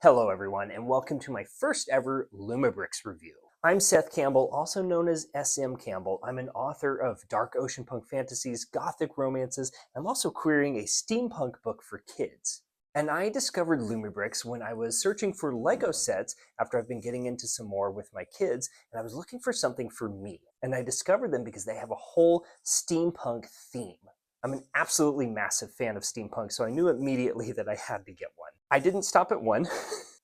Hello everyone, and welcome to my first ever Lumibricks review. I'm Seth Campbell, also known as SM Campbell. I'm an author of dark ocean punk fantasies, gothic romances, and I'm also querying a steampunk book for kids. And I discovered Lumibricks when I was searching for Lego sets after I've been getting into some more with my kids, and I was looking for something for me. And I discovered them because they have a whole steampunk theme. I'm an absolutely massive fan of steampunk, so I knew immediately that I had to get one. I didn't stop at one.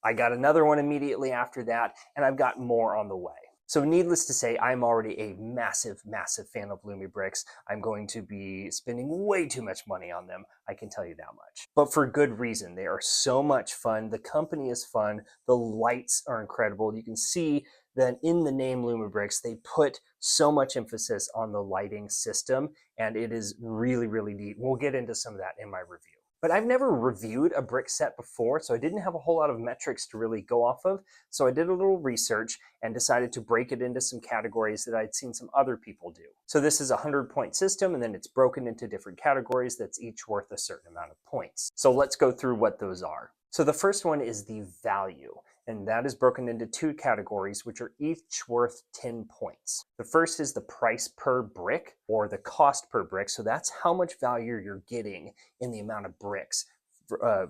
I got another one immediately after that, and I've got more on the way. So needless to say, I'm already a massive, massive fan of Lumibricks. I'm going to be spending way too much money on them, I can tell you that much. But for good reason. They are so much fun. The company is fun. The lights are incredible. You can see that in the name Lumibricks, they put so much emphasis on the lighting system, and it is really, really neat. We'll get into some of that in my review. But I've never reviewed a brick set before, so I didn't have a whole lot of metrics to really go off of. So I did a little research and decided to break it into some categories that I'd seen some other people do. So this is a 100-point system, and then it's broken into different categories that's each worth a certain amount of points. So let's go through what those are. So the first one is the value, and that is broken into two categories, which are each worth 10 points. The first is the price per brick, or the cost per brick. So that's how much value you're getting in the amount of bricks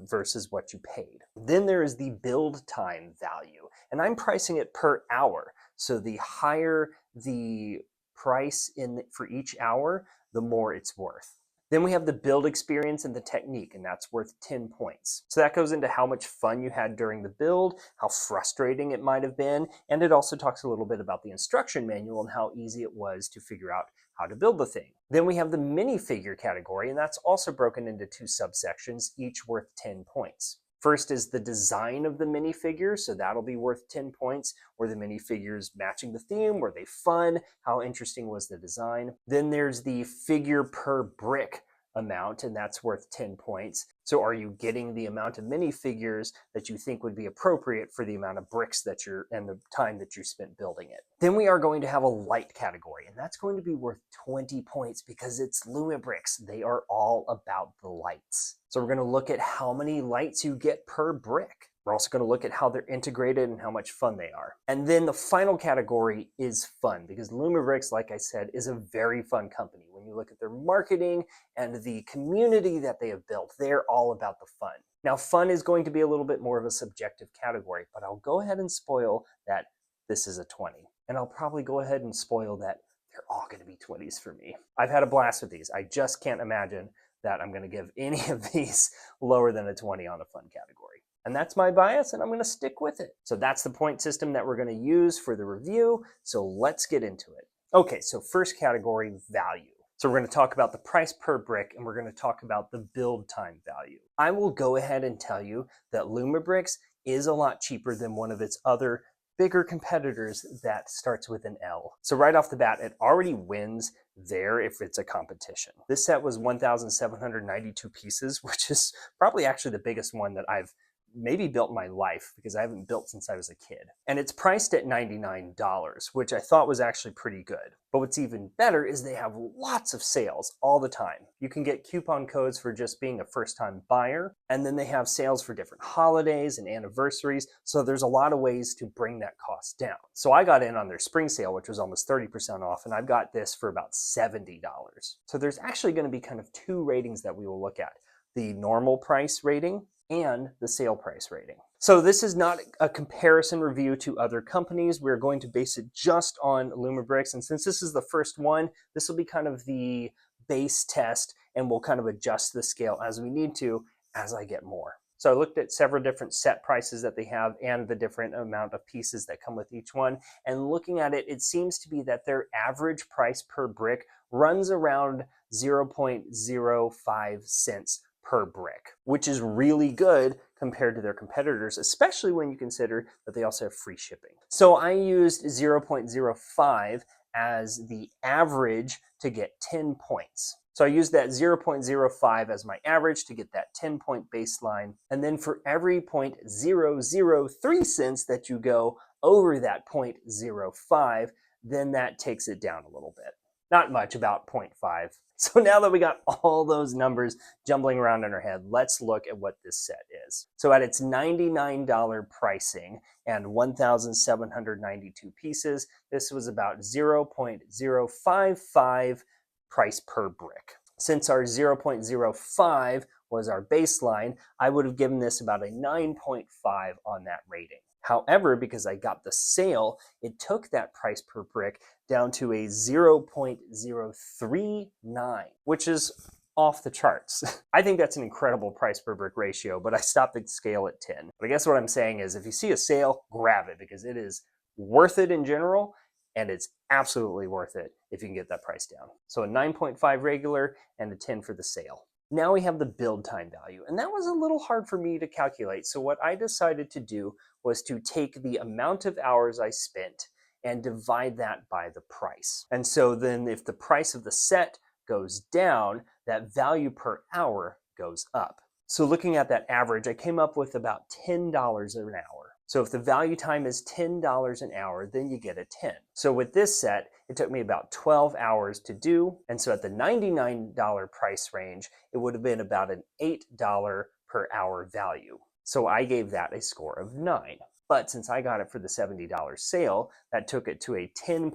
versus what you paid. Then there is the build time value, and I'm pricing it per hour. So the higher the price for each hour, the more it's worth. Then we have the build experience and the technique, and that's worth 10 points. So that goes into how much fun you had during the build, how frustrating it might have been, and it also talks a little bit about the instruction manual and how easy it was to figure out how to build the thing. Then we have the minifigure category, and that's also broken into two subsections, each worth 10 points. First is the design of the minifigures, so that'll be worth 10 points. Were the minifigures matching the theme? Were they fun? How interesting was the design? Then there's the figure per brick amount, and that's worth 10 points. So are you getting the amount of minifigures that you think would be appropriate for the amount of bricks that and the time that you spent building it? Then we are going to have a light category, and that's going to be worth 20 points because it's Lumibricks. They are all about the lights. So we're going to look at how many lights you get per brick. We're also going to look at how they're integrated and how much fun they are. And then the final category is fun, because Lumibricks, like I said, is a very fun company. When you look at their marketing and the community that they have built, they're all about the fun. Now, fun is going to be a little bit more of a subjective category, but I'll go ahead and spoil that this is a 20. And I'll probably go ahead and spoil that they're all going to be 20s for me. I've had a blast with these. I just can't imagine that I'm going to give any of these lower than a 20 on a fun category. And that's my bias, and I'm going to stick with it. So that's the point system that we're going to use for the review. So let's get into it. Okay, so first category, value. So we're going to talk about the price per brick, and we're going to talk about the build time value. I will go ahead and tell you that Lumibricks is a lot cheaper than one of its other bigger competitors that starts with an L. So right off the bat, it already wins there if it's a competition. This set was 1,792 pieces, which is probably actually the biggest one that I've maybe built in my life, because I haven't built since I was a kid. And it's priced at $99, which I thought was actually pretty good. But what's even better is they have lots of sales all the time. You can get coupon codes for just being a first-time buyer, and then they have sales for different holidays and anniversaries, so there's a lot of ways to bring that cost down. So I got in on their spring sale, which was almost 30% off, and I've got this for about $70. So there's actually going to be kind of two ratings that we will look at: the normal price rating and the sale price rating. So this is not a comparison review to other companies. We're going to base it just on Lumibricks. And since this is the first one, this will be kind of the base test, and we'll kind of adjust the scale as we need to as I get more. So I looked at several different set prices that they have and the different amount of pieces that come with each one. And looking at it, it seems to be that their average price per brick runs around 0.05 cents per brick, which is really good compared to their competitors, especially when you consider that they also have free shipping. So I used 0.05 as the average to get 10 points. So I used that 0.05 as my average to get that 10-point baseline. And then for every 0.003 cents that you go over that 0.05, then that takes it down a little bit. Not much, about 0.5. So now that we got all those numbers jumbling around in our head, let's look at what this set is. So at its $99 pricing and 1,792 pieces, this was about 0.055 price per brick. Since our 0.05 was our baseline, I would have given this about a 9.5 on that rating. However, because I got the sale, it took that price per brick down to a 0.039, which is off the charts. I think that's an incredible price per brick ratio, but I stopped the scale at 10. But I guess what I'm saying is if you see a sale, grab it because it is worth it in general, and it's absolutely worth it if you can get that price down. So a 9.5 regular and a 10 for the sale. Now we have the build time value, and that was a little hard for me to calculate. So what I decided to do was to take the amount of hours I spent and divide that by the price. And so then if the price of the set goes down, that value per hour goes up. So looking at that average, I came up with about $10 an hour. So if the value time is $10 an hour, then you get a 10. So with this set, it took me about 12 hours to do. And so at the $99 price range, it would have been about an $8 per hour value. So I gave that a score of 9. But since I got it for the $70 sale, that took it to a $10+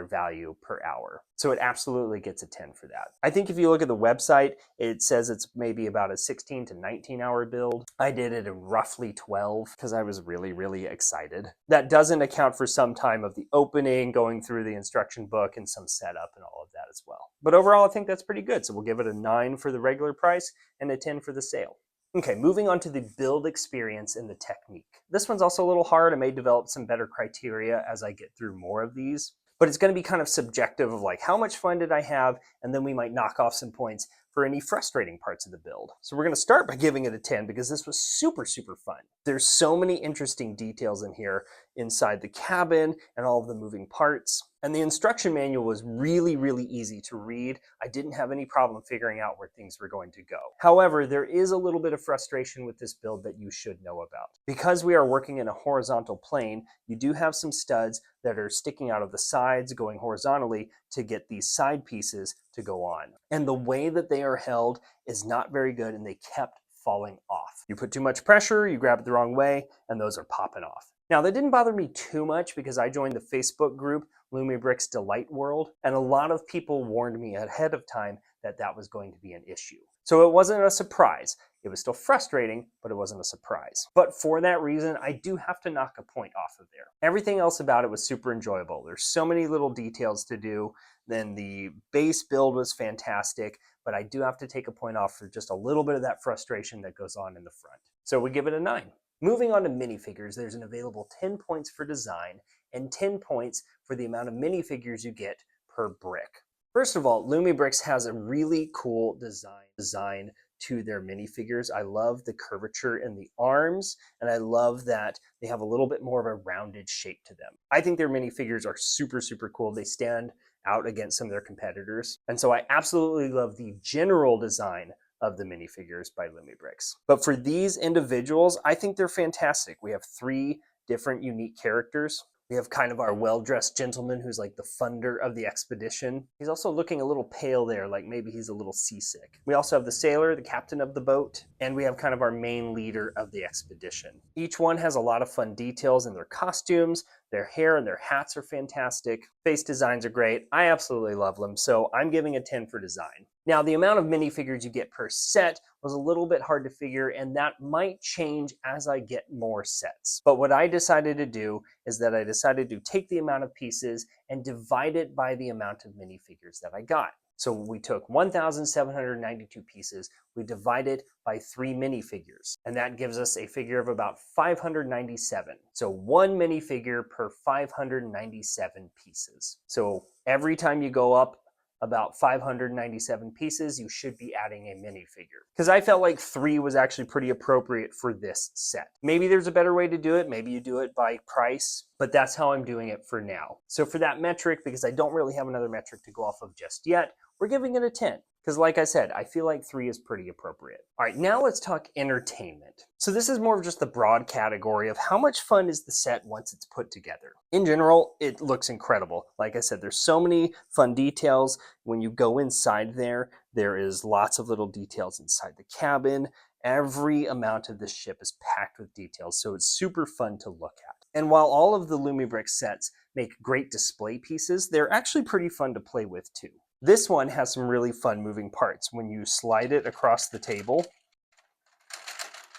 value per hour. So it absolutely gets a 10 for that. I think if you look at the website, it says it's maybe about a 16 to 19 hour build. I did it in roughly 12 because I was really, really excited. That doesn't account for some time of the opening, going through the instruction book and some setup and all of that as well. But overall, I think that's pretty good. So we'll give it a 9 for the regular price and a 10 for the sale. Okay, moving on to the build experience and the technique. This one's also a little hard. I may develop some better criteria as I get through more of these. But it's going to be kind of subjective of like how much fun did I have, and then we might knock off some points for any frustrating parts of the build. So we're going to start by giving it a 10 because this was super, super fun. There's so many interesting details in here inside the cabin and all of the moving parts. And the instruction manual was really, really easy to read. I didn't have any problem figuring out where things were going to go. However, there is a little bit of frustration with this build that you should know about. Because we are working in a horizontal plane, you do have some studs that are sticking out of the sides going horizontally to get these side pieces to go on. And the way that they are held is not very good, and they kept falling off. You put too much pressure, you grab it the wrong way, and those are popping off. Now, that didn't bother me too much because I joined the Facebook group Lumibricks Delight World, and a lot of people warned me ahead of time that that was going to be an issue. So it wasn't a surprise. It was still frustrating, but it wasn't a surprise. But for that reason, I do have to knock a point off of there. Everything else about it was super enjoyable. There's so many little details to do. Then the base build was fantastic, but I do have to take a point off for just a little bit of that frustration that goes on in the front. So we give it a 9. Moving on to minifigures, there's an available 10 points for design and 10 points for the amount of minifigures you get per brick. First of all, Lumibricks has a really cool design to their minifigures. I love the curvature in the arms, and I love that they have a little bit more of a rounded shape to them. I think their minifigures are super, super cool. They stand out against some of their competitors. And so I absolutely love the general design of the minifigures by Lumibricks. But for these individuals, I think they're fantastic. We have 3 different unique characters. We have kind of our well-dressed gentleman who's like the funder of the expedition. He's also looking a little pale there, like maybe he's a little seasick. We also have the sailor, the captain of the boat, and we have kind of our main leader of the expedition. Each one has a lot of fun details in their costumes. Their hair and their hats are fantastic. Face designs are great. I absolutely love them, so I'm giving a 10 for design. Now, the amount of minifigures you get per set was a little bit hard to figure, and that might change as I get more sets. But what I decided to do is that I decided to take the amount of pieces and divide it by the amount of minifigures that I got. So we took 1,792 pieces, we divided by 3 minifigures, and that gives us a figure of about 597. So 1 minifigure per 597 pieces. So every time you go up about 597 pieces, you should be adding a minifigure. Because I felt like 3 was actually pretty appropriate for this set. Maybe there's a better way to do it. Maybe you do it by price, but that's how I'm doing it for now. So for that metric, because I don't really have another metric to go off of just yet, we're giving it a 10. Because like I said, I feel like 3 is pretty appropriate. All right, now let's talk entertainment. So this is more of just the broad category of how much fun is the set once it's put together. In general, it looks incredible. Like I said, there's so many fun details. When you go inside there, there is lots of little details inside the cabin. Every amount of this ship is packed with details, so it's super fun to look at. And while all of the Lumibricks sets make great display pieces, they're actually pretty fun to play with too. This one has some really fun moving parts. When you slide it across the table,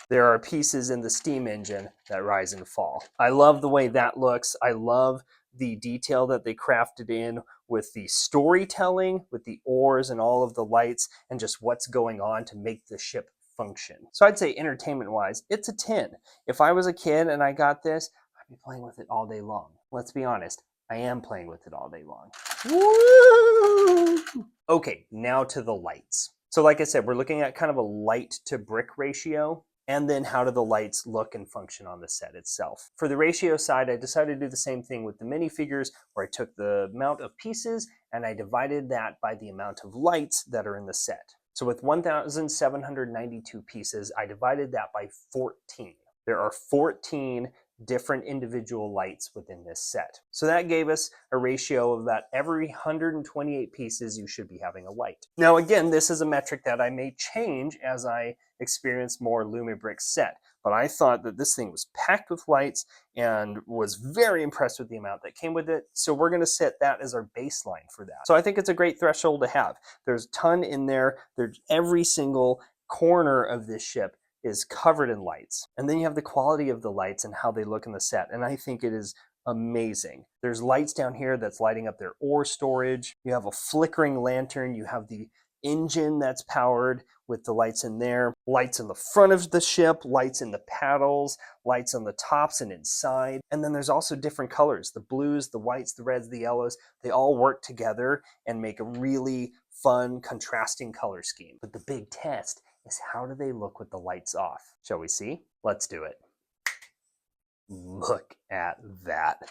there are pieces in the steam engine that rise and fall. I love the way that looks. I love the detail that they crafted in with the storytelling, with the oars and all of the lights, and just what's going on to make the ship function. So I'd say entertainment-wise, it's a 10. If I was a kid and I got this, I'd be playing with it all day long. Let's be honest, I am playing with it all day long. Woo! Okay, now to the lights. So like I said, we're looking at kind of a light to brick ratio, and then how do the lights look and function on the set itself. For the ratio side, I decided to do the same thing with the minifigures, where I took the amount of pieces and I divided that by the amount of lights that are in the set. So with 1,792 pieces, I divided that by 14. There are 14 different individual lights within this set. So that gave us a ratio of that every 128 pieces you should be having a light. Now again, this is a metric that I may change as I experience more Lumibricks set, but I thought that this thing was packed with lights and was very impressed with the amount that came with it. So we're gonna set that as our baseline for that. So I think it's a great threshold to have. There's a ton in there. There's every single corner of this ship is covered in lights. And then you have the quality of the lights and how they look in the set. And I think it is amazing. There's lights down here that's lighting up their ore storage. You have a flickering lantern. You have the engine that's powered with the lights in there. Lights in the front of the ship, lights in the paddles, lights on the tops and inside. And then there's also different colors. The blues, the whites, the reds, the yellows, they all work together and make a really fun contrasting color scheme. But the big test is how do they look with the lights off? Shall we see? Let's do it. Look at that.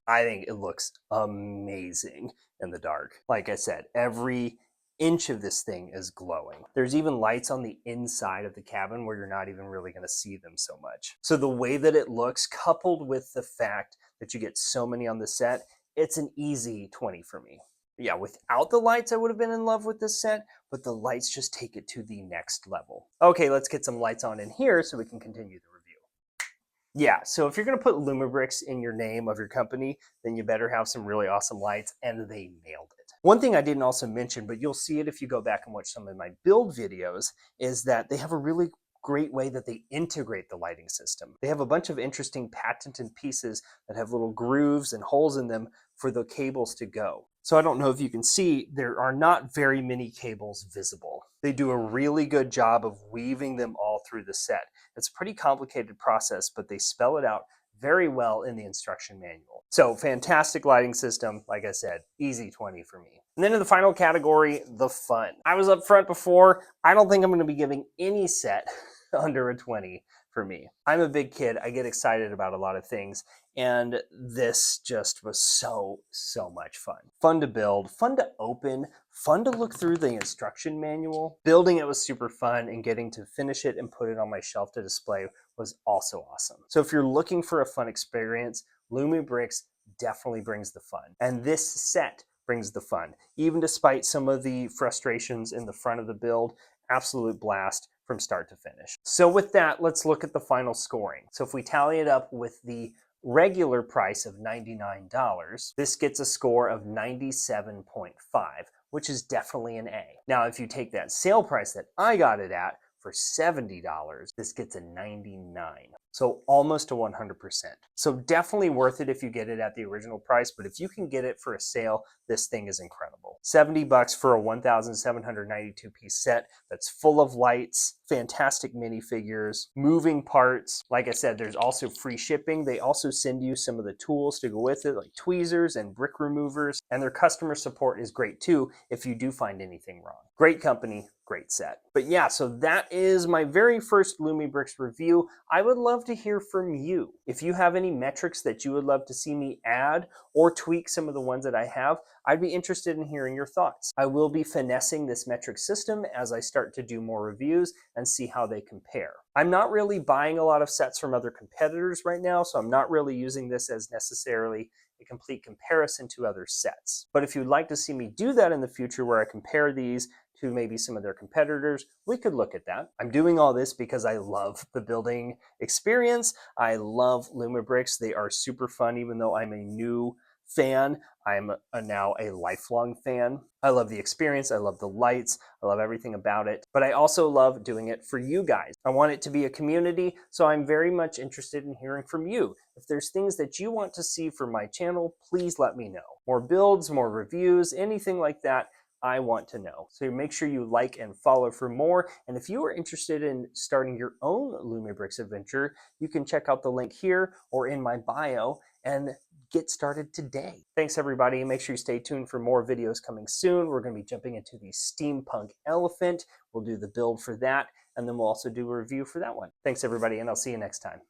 I think it looks amazing in the dark. Like I said, every inch of this thing is glowing. There's even lights on the inside of the cabin where you're not even really going to see them so much. So the way that it looks, coupled with the fact that you get so many on the set, it's an easy 20 for me. Yeah, without the lights, I would have been in love with this set, but the lights just take it to the next level. Okay, let's get some lights on in here so we can continue the review. Yeah, so if you're going to put Lumibricks in your name of your company, then you better have some really awesome lights, and they nailed it. One thing I didn't also mention, but you'll see it if you go back and watch some of my build videos, is that they have a really great way that they integrate the lighting system. They have a bunch of interesting patented pieces that have little grooves and holes in them for the cables to go. So I don't know if you can see, there are not very many cables visible. They do a really good job of weaving them all through the set. It's a pretty complicated process, but they spell it out very well in the instruction manual. So fantastic lighting system. Like I said, easy 20 for me. And then in the final category, the fun. I was up front before. I don't think I'm going to be giving any set under a 20 for me. I'm a big kid. I get excited about a lot of things. And this just was so much fun. Fun to build, fun to open, fun to look through the instruction manual. Building it was super fun, and getting to finish it and put it on my shelf to display was also awesome. So if you're looking for a fun experience, Lumibricks definitely brings the fun. And this set brings the fun. Even despite some of the frustrations in the front of the build, absolute blast from start to finish. So with that, let's look at the final scoring. So if we tally it up with the regular price of $99, this gets a score of 97.5, which is definitely an A. Now, if you take that sale price that I got it at for $70, this gets a 99. So almost a 100%. So definitely worth it if you get it at the original price, but if you can get it for a sale, this thing is incredible. $70 for a 1,792 piece set that's full of lights, fantastic minifigures, moving parts. Like I said, there's also free shipping. They also send you some of the tools to go with it, like tweezers and brick removers, and their customer support is great too if you do find anything wrong. Great company, great set. But yeah, so that is my very first Lumibricks review. I would love to hear from you. If you have any metrics that you would love to see me add or tweak some of the ones that I have, I'd be interested in hearing your thoughts. I will be finessing this metric system as I start to do more reviews and see how they compare. I'm not really buying a lot of sets from other competitors right now, so I'm not really using this as necessarily a complete comparison to other sets. But if you'd like to see me do that in the future where I compare these to maybe some of their competitors, we could look at that. I'm doing all this because I love the building experience. I love Lumibricks. They are super fun, even though I'm a new fan. I'm now a lifelong fan. I love the experience. I love the lights. I love everything about it. But I also love doing it for you guys. I want it to be a community, so I'm very much interested in hearing from you. If there's things that you want to see for my channel, please let me know. More builds, more reviews, anything like that, I want to know. So make sure you like and follow for more. And if you are interested in starting your own Lumibricks adventure, you can check out the link here or in my bio and get started today. Thanks everybody. Make sure you stay tuned for more videos coming soon. We're going to be jumping into the steampunk elephant. We'll do the build for that, and then we'll also do a review for that one. Thanks everybody, and I'll see you next time.